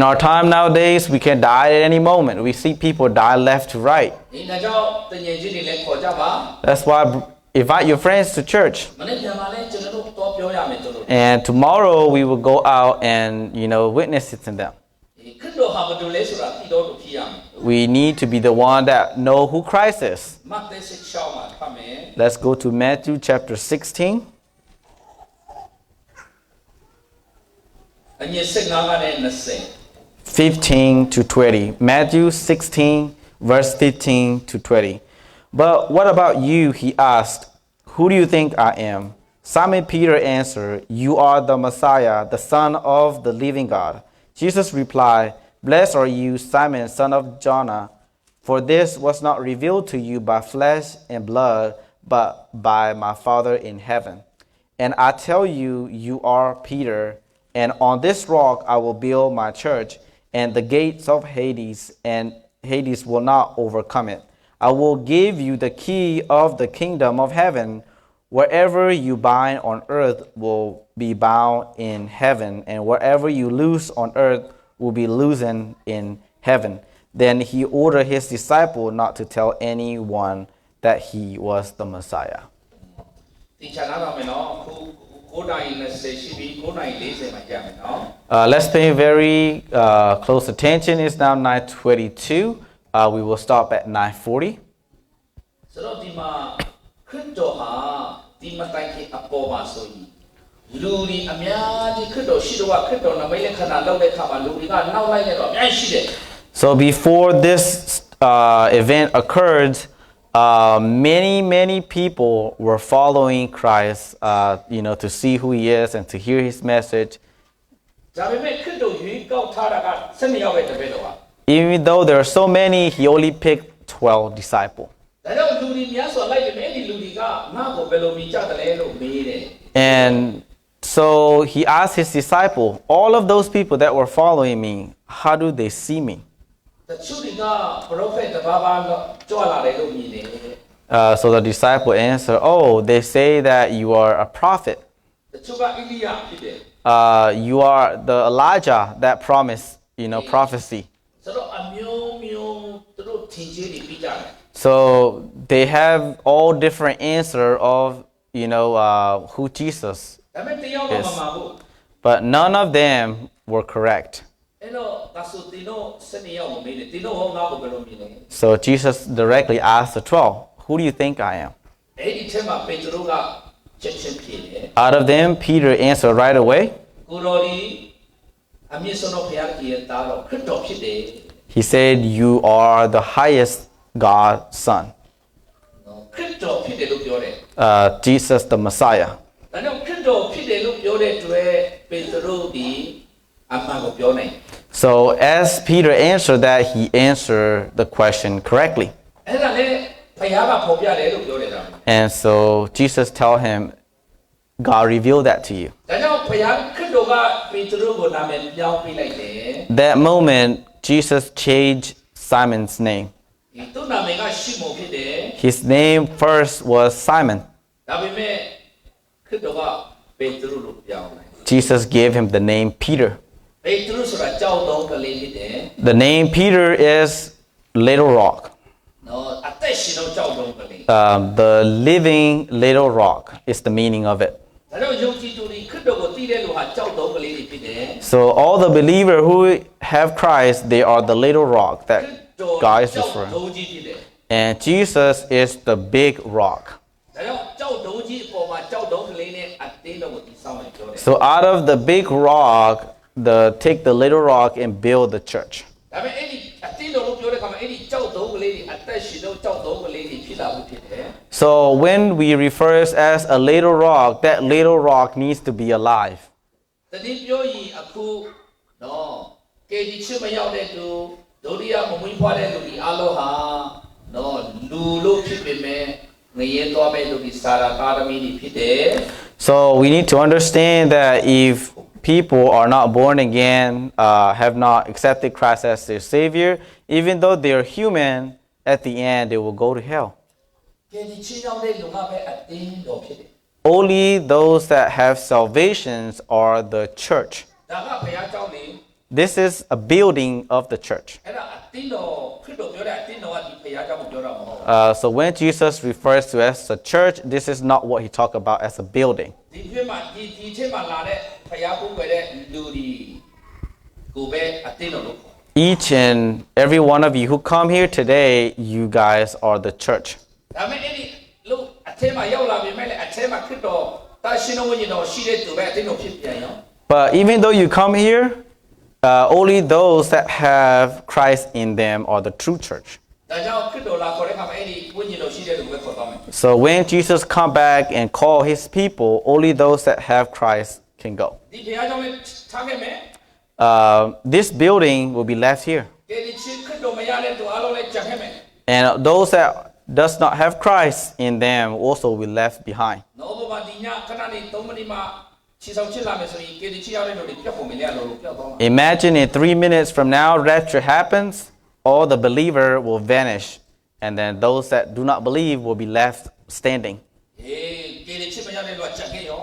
our time nowadays, we can die at any moment. We see people die left to right. That's why invite your friends to church. And tomorrow we will go out and witness it to them. we need to be the one that know who Christ is. မဿဲ16မှာဖတ်မယ် Let's go to Matthew chapter 16. အငယ်15ကနေ20 15 to 20. Matthew 16, verse 15 to 20. But what about you? He asked. Who do you think I am? Simon Peter answered, You are the Messiah, the Son of the living God. Jesus replied, Blessed are you, Simon, son of Jonah, for this was not revealed to you by flesh and blood, but by my Father in heaven. And I tell you, you are Peter, and on this rock I will build my church, and the gates of Hades will not overcome it. I will give you the key of the kingdom of heaven. Wherever you bind on earth will be bound in heaven, and wherever you loose on earth will be loosened in heaven. Then he ordered his disciple not to tell anyone that he was the Messiah. ဒီချာနာတော့မယ်နော်အခု9:20ရှိပြီ9:40မှာကြာမယ်နော် Let's pay very close attention. It's now 9:22. We will stop at 9:40. ဆိုတော့ဒီမှာခရစ်တော်ဟာဒီမတိုင်ခင်အပေါ်မှာဆိုရင်လူတွေအများကြီးခရစ်တော်ရှိတော့ခရစ်တော်နမိတ်လက္ခဏာလုပ်တဲ့အခါမှာလူတွေကနောက်လိုက်နေတော့အများကြီးရှိတယ် So before this event occurred, many people were following Christ, to see who he is and to hear his message. ဒါပေမဲ့ခရစ်တော်ရွေးကောက်ထားတာက12ယောက်ပဲတပည့်တော်က Even though there are so many, he only picked 12 disciples. ဒါကြောင့်လူတွေများစွာလိုက်တယ်အဲ့ဒီလူတွေကငါ့ကိုဘယ်လိုမြင်ကြတယ်လို့မေးတယ် And so he asked his disciple, all of those people that were following me, how do they see me? တချို့တွေက prophet တပါးပါးကြွလာတယ်လို့မြင်တယ် So the disciple answered, oh, they say that you are a prophet. တချို့ကအိလိယဖြစ်တယ် You are the Elijah that promised, prophecy. ဆိုတော့အမျိုးမျိုးသူတို့ထင်ကြီးတွေပြီးကြတယ် So they have all different answer of, who Jesus ဒါပေမဲ့တယောက်မှမမှာဘူး But none of them were correct. အဲ့တော့ဒါဆိုဒီတော့12ယောက်ကိုမေးတယ်ဒီတော့ဟောငါ့ကိုဘယ်လိုမြင်လဲ So Jesus directly asked the 12, who do you think I am? အဲ့ဒီထဲမှာပေတရုကချက်ချင်းဖြေတယ် Out of them, Peter answered right away. ကိုတော်ဒီအမြင့်ဆုံးသောဘုရားကြီးရဲ့သားတော်ခရစ်တော်ဖြစ်တယ် He said, you are the highest God's son. ခရစ်တော်ဖြစ်တယ်လို့ပြောတယ် Jesus the Messiah. ဒါကြောင့်ခရစ်တော်ဖြစ်တယ်လို့ပြောတဲ့အတွက်ပေတရုဒီအမှန်ကိုပြောနိုင် So as Peter answered that, he answered the question correctly. အဲ့ဒါလေဘုရားကဖော်ပြတယ်လို့ပြောတယ်ဒါ And so Jesus told him, God revealed that to you. ဒါကြောင့်ဘုရားခရစ်တော်ကပေတရုကိုနာမည်ပြောင်းပေးလိုက်တယ် That moment, Jesus changed Simon's name. ဒီသူ့နာမည်ကရှီမုန်ဖြစ်တယ် His name first was Simon. ဒါပေမဲ့ခရစ်တော်ကပေတရုလို့ပြောင်းလိုက် Jesus gave him the name Peter. ပေတရုဆိုတာကြောက်တော့ကလေးဖြစ်တယ် The name Peter is Little Rock. နော်အသက်ရှင်တော့ကြောက်တော့ကလေး The living little rock is the meaning of it. ဒါကြောင့်ယုံကြည်သူတွေခရစ်တော်ကိုသိတဲ့လူဟာကြောက်တော့ကလေးတွေဖြစ်တယ် So all the believers who have Christ, they are the little rock that God is referring. ဒုံကြီးဖြစ်တယ် And Jesus is the big rock. ဒါကြောင့်ကြောက်ဒုံကြီးအပေါ်မှာကြောက်တော့ကလေးနဲ့အတင်းတော်ကိုတည်ဆောက်မယ်ပြောတယ် So out of the big rock, take the little rock and build the church. ဒါပေမဲ့အဲ့ဒီအတင်းတော်လို့ပြောတဲ့အခါမှာအဲ့ဒီကြောက်တော့ကလေးတွေအသက်ရှင်တော့ကြောက်တော့ကလေးတွေဖြစ်လာဖို့ဖြစ်တယ် So when we refer as a little rock, that little rock needs to be alive. တတိပြောရင်အခုနော်ကေဒီချစ်မရောက်တဲ့သူဒုတိယမမွေးဖွားတဲ့လူဒီအလောဟာနော်လူလို့ဖြစ်ပေမဲ့ငရဲသွားမဲ့လူဒီစာရာကာရမီတွေဖြစ်တယ် So we need to understand that if people are not born again, have not accepted Christ as their Savior, even though they are human, at the end they will go to hell. ကေဒီချစ်ရောက်တဲ့လူကပဲအတင်းတော်ဖြစ်တယ် Only those that have salvations are the church. ဒါကဘုရားကြောင့်လေ This is a building of the church. အဲ့ဒါအတင်းတော်ခရစ်တော်ပြောတဲ့အတင်းတော်ကဒီဘုရားကြောင့်ပြောတာမဟုတ် So when Jesus refers to as a church, this is not what he talked about as a building. ဒီဖြစ်မှာဒီချက်မှာလာတဲ့ဘုရားကိုယ်ွယ်တဲ့လူဒီကိုပဲအတင်းတော်လို့ Each and every one of you who come here today, you guys are the church. ဒါပေမဲ့အဲ့ဒီလို့အထဲမှာရောက်လာပြီမဲ့လေအထဲမှာခရစ်တော်တာရှင်တော်ဝိညာဉ်တော်ရှိတဲ့သူပဲအသင်းတော်ဖြစ်ပြန်ရော But even though you come here, only those that have Christ in them are the true church. ဒါကြောင့်ခရစ်တော်လာခေါ်တဲ့အခါမှာအဲ့ဒီဝိညာဉ်တော်ရှိတဲ့သူပဲခေါ်သွားမယ် So when Jesus come back and call his people, only those that have Christ can go. ဒီဘုရားကြောင့်လည်းထားခဲ့မယ် This building will be left here. ဒီချင်းခရစ်တော်မရတဲ့သူအားလုံးလည်းကြံခဲ့မယ် And those that does not have Christ in them also will be left behind. နော်ဘုရားဒီညခဏနေ3မိနစ်မှခြေဆောင်ချစ်လာမယ်ဆိုရင်ကေဒီချီရောက်တဲ့လူတွေပြတ်ဖို့မလဲလို့ပြောသွားမှာ Imagine in 3 minutes from now, rapture happens, all the believer will vanish, and then those that do not believe will be left standing. အေးကေဒီချစ်မရတဲ့လူကကြံခဲ့ရော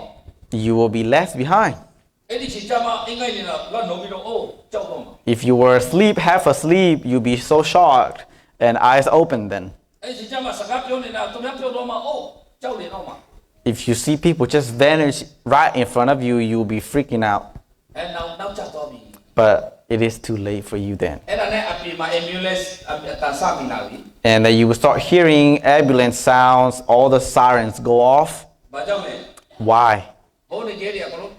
You will be left behind. အဲ့ဒီချိန်ကျမှအင်္ဂိုင်းနေတာလောနိုးပြီးတော့အိုးကြောက်တော့မှာ If you were asleep, half asleep, you'll be so shocked and eyes open then. အဲ့ဒီချိန်ကျမှစကားပြောနေတာသူများပြောတော့မှအိုးကြောက်နေတော့မှာ If you see people just vanish right in front of you, you'll be freaking out. အဲ့နောက်ကျတော့ပြီ But it is too late for you then. အဲ့ဒါနဲ့အပြင်မှာ ambulance အတန်ဆမိလာပြီ And then you will start hearing ambulance sounds, all the sirens go off. ဘာကြောင့်လဲ Why? ဘုန်းကြီးတွေကတော့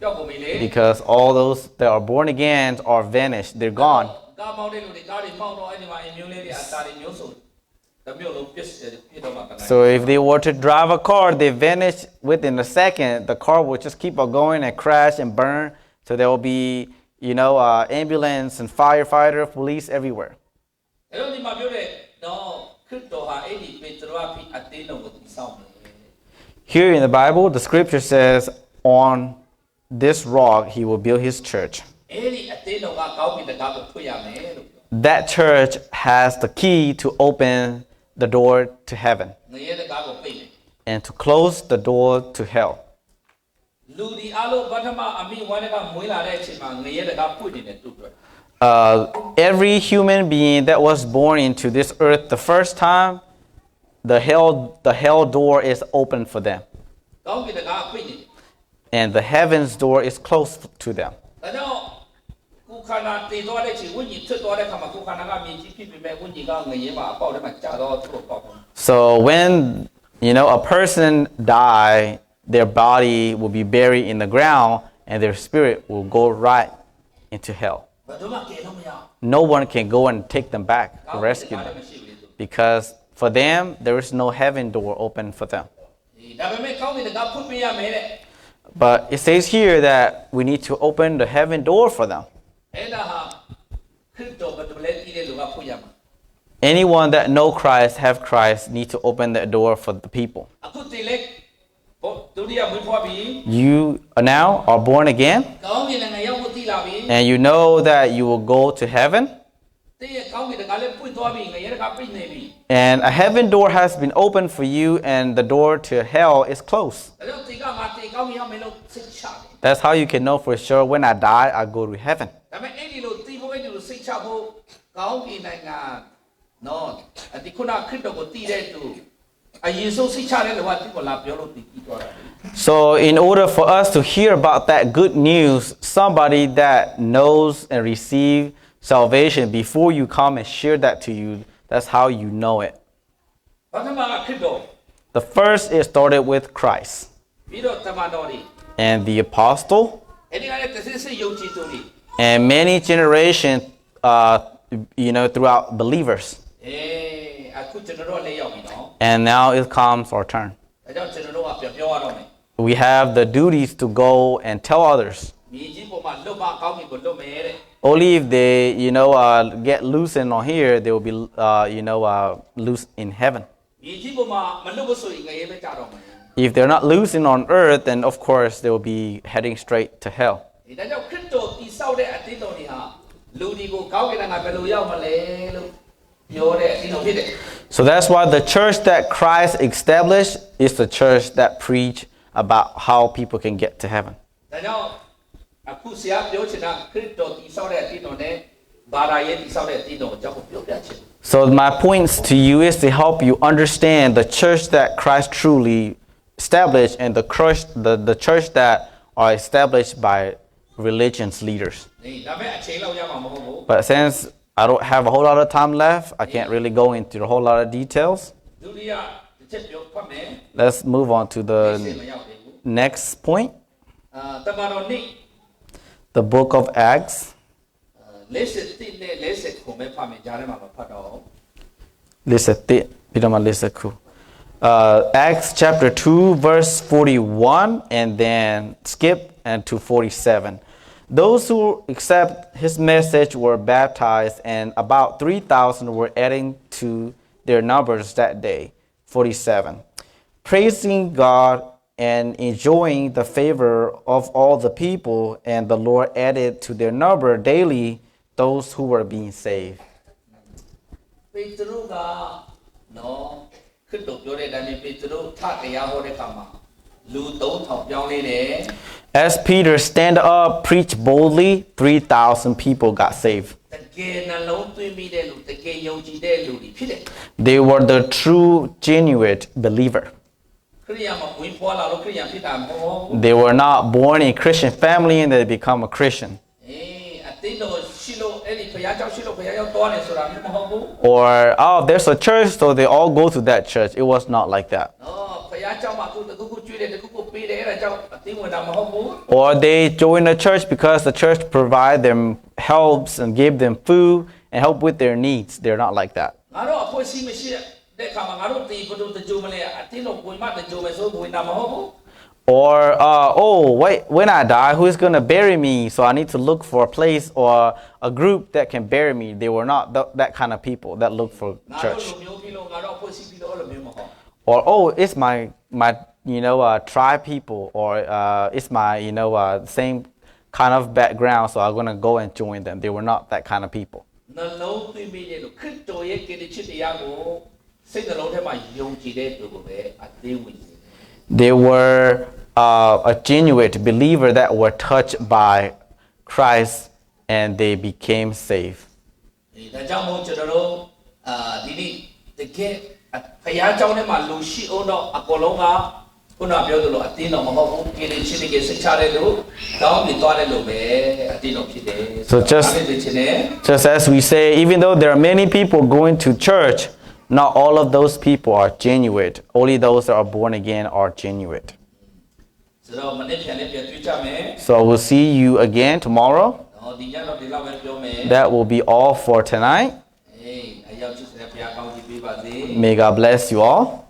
ပြောက်ကုန်ပြီလေ Because all those that are born again are vanished. They're gone. ကားမောင်းတဲ့လူတွေကားတွေမောင်းတော့အဲ့ဒီမှာ ambulance တွေအတာတွေမျိုးစုံတမျိုးလုံးပြစ်တော့မှာတန် So if they were to drive a car, they vanish within a second. The car will just keep on going and crash and burn. So there will be, ambulance and firefighter, police everywhere. အဲ့တော့ဒီမှာပြောတဲ့တော့ခရစ်တော်ဟာအဲ့ဒီပေတရုဖိအတင်းတော်ကိုတည်ဆောက်တယ် Here in the Bible, the scripture says, on this rock he will build his church. အဲ့ဒီအတင်းတော်ကကောင်းပြီတကားကိုဖွင့်ရမယ်လို့ That church has the key to open the door to heaven ငရဲတကားကိုပိတ်တယ် and to close the door to hell. လူဒီအလုံးပထမအမိဝါနဲ့ကမွေးလာတဲ့အချိန်မှာငရဲတကားဖွင့်နေတယ်သူ့အတွက် Every human being that was born into this earth the first time, the hell door is open for them. ကောင်းပြီတကားပိတ်နေတယ် And the heaven's door is closed to them. ဒါကြောင့်ကိုခန္ဓာတည်သွားတဲ့အချိန်ဝိညာဉ်ထွက်သွားတဲ့အခါမှာကိုခန္ဓာကမြင်ကြည့်ဖြစ်ပေမဲ့ဝိညာဉ်ကငရဲမှာအပေါက်ထဲမှာကြာတော့သူ့ကိုပေါက်တယ် So when, a person die, their body will be buried in the ground and their spirit will go right into hell. ဘယ်သူမှကယ်လို့မရ No one can go and take them back to rescue them because for them, there is no heaven door open for them. ဒါပေမဲ့ကောင်းပြီတကားဖွင့်ပေးရမယ်တဲ့ But it says here that we need to open the heaven door for them. အဲ့ဒါဟာခရစ်တော်ဘယ်လိုလဲတည်တဲ့လူကဖွင့်ရမှာ Anyone that know Christ, have Christ, need to open that door for the people. အခုတည်လေဒုတိယမွေးဖွားပြီ You now are born again, ကောင်းပြီလည်းငါရောက်ဖို့တည်လာပြီ and you know that you will go to heaven, တည်ရကောင်းပြီတကားလည်းပွင့်သွားပြီငရဲတကားပိတ်နေပြီ and a heaven door has been opened for you, and the door to hell is closed. ဒါကြောင့်တည်ကငါတည်ကောင်းပြီရမယ်လို့စိတ်ချတယ် That's how you can know for sure when I die, I go to heaven. ဒါပေမဲ့အဲ့ဒီလိုတည်ဖို့အဲ့ဒီလိုစိတ်ချဖို့ကောင်းပြီနိုင်ငံနော်ဒီခုနခရစ်တော်ကိုတည်တဲ့သူအယေရှုစိတ်ချတဲ့လူကဒီကိုလာပြောလို့တည်ပြီးသွားတာ So in order for us to hear about that good news, somebody that knows and receive salvation before you come and share that to you, that's how you know it. ပထမကခရစ်တော် The first is started with Christ ပြီးတော့တမန်တော်တွေ and the apostle အဲ့ဒီကလည်းတစ်စစ်စစ်ယုံကြည်သူတွေ and many generations, throughout believers. အခုကျွန်တော်တို့လည်းရောက်ပြီနော် And now it comes our turn. ဒါကြောင့်ကျွန်တော်တို့ကပြောရတော့မယ် We have the duties to go and tell others. မြေကြီးပေါ်မှာလွတ်မကောင်းပြီကိုလွတ်မယ်တဲ့ Only if they, get loosened on here, they will be, loose in heaven. မြေကြီးပေါ်မှာမလွတ်ဘူးဆိုရင်ငရဲပဲကြတော့မယ် If they're not loosened on earth, then of course they will be heading straight to hell. ဒါကြောင့်ခရစ်တော်တည်ဆောက်တဲ့အသင်းတော်တွေဟာလူတွေကိုကောင်းကင်ကဘယ်လိုရောက်မလဲလို့ပြောတဲ့အသင်းတော်ဖြစ်တယ် So that's why the church that Christ established is the church that preach about how people can get to heaven. ဒါကြောင့်အခုဆရာပြောချင်တာခရစ်တော်တည်ဆောက်တဲ့အသင်းတော်နဲ့ဘာသာရေးတည်ဆောက်တဲ့အသင်းတော်ကိုကြောက်ပြောပြချင် So my points to you is to help you understand the church that Christ truly established and the church that are established by religion's leaders. ဒါပေမဲ့အချိန်လောက်ရမှာမဟုတ်ဘူး But since I don't have a whole lot of time left, I can't really go into a whole lot of details. ဒုတိယတစ်ချက်ပြောဖတ်မယ် Let's move on to မ the ရောက်သေးဘူး next point. တမန်တော်နေ့ The book of Acts. 51နဲ့59ပဲဖတ်မယ်ကြားထဲမှာမဖတ်တော့ Acts chapter 2 verse 41 and then skip and to 47. Those who accept his message were baptized and about 3,000 were adding to their numbers that day. 47. Praising God and enjoying the favor of all the people, and the Lord added to their number daily those who were being saved. ပေတရုကနော်ခရစ်တော်ပြောတဲ့အတိုင်းပေတရုထတရားဟောတဲ့အခါမှာလူ3000ပြောင်းလဲတယ် As Peter stand up, preach boldly, 3,000 people got saved. တကယ်နှလုံးသွင်းမိတဲ့လူတကယ်ယုံကြည်တဲ့လူတွေဖြစ်တယ် They were the true, genuine believer. ခရိယာမှာဝင်ဖွာလာလို့ခရိယာဖြစ်တာမဟုတ်ဘူး They were not born in Christian family and they become a Christian. အတင်းတော်ရှိလို့အဲ့ဒီဘုရားကျောင်းရှိလို့ဘုရားကျောင်းသွားနေဆိုတာမျိုးမဟုတ်ဘူး Or, oh, there's a church, so they all go to that church. It was not like that. နော်ဘုရားကျောင်းမှာသူတခုခုကျွေးတယ်တခုခုပေးတယ်အဲ့ဒါကြောင့်အတင်းဝင်တာမဟုတ်ဘူး Or they join the church because the church provide them helps and give them food and help with their needs. They're not like that. ငါတို့အဖွဲ့အစည်းမရှိတဲ့အခါမှာငါတို့တီးဘုဒ္ဓတကြိုမလဲအတင်းတော်ဝင်မှတကြိုမယ်ဆိုဝင်တာမဟုတ်ဘူး Or, oh, wait, when I die, who is going to bury me? So I need to look for a place or a group that can bury me. They were not that kind of people that look for church. Or, oh, it's my tribe people, or it's my, same kind of background, so I'm going to go and join them. They were not that kind of people. They were a genuine believer that were touched by Christ and they became saved. ဒါကြောင့်မို့ကျွန်တော်တို့ဒီနေ့တကယ်ဘုရားကျောင်းထဲမှာလူရှိအောင်တော့အကုန်လုံးကခုနပြောသလိုအတင်းတော်မဟုတ်ဘူးကိလေသာတွေစိတ်ချတဲ့လူတောင်းပြီးသွားတဲ့လူပဲအတင်းတော်ဖြစ်တယ် So just as we say, even though there are many people going to church, not all of those people are genuine. Only those that are born again are genuine. So we'll see you again tomorrow. That will be all for tonight. May God bless you all.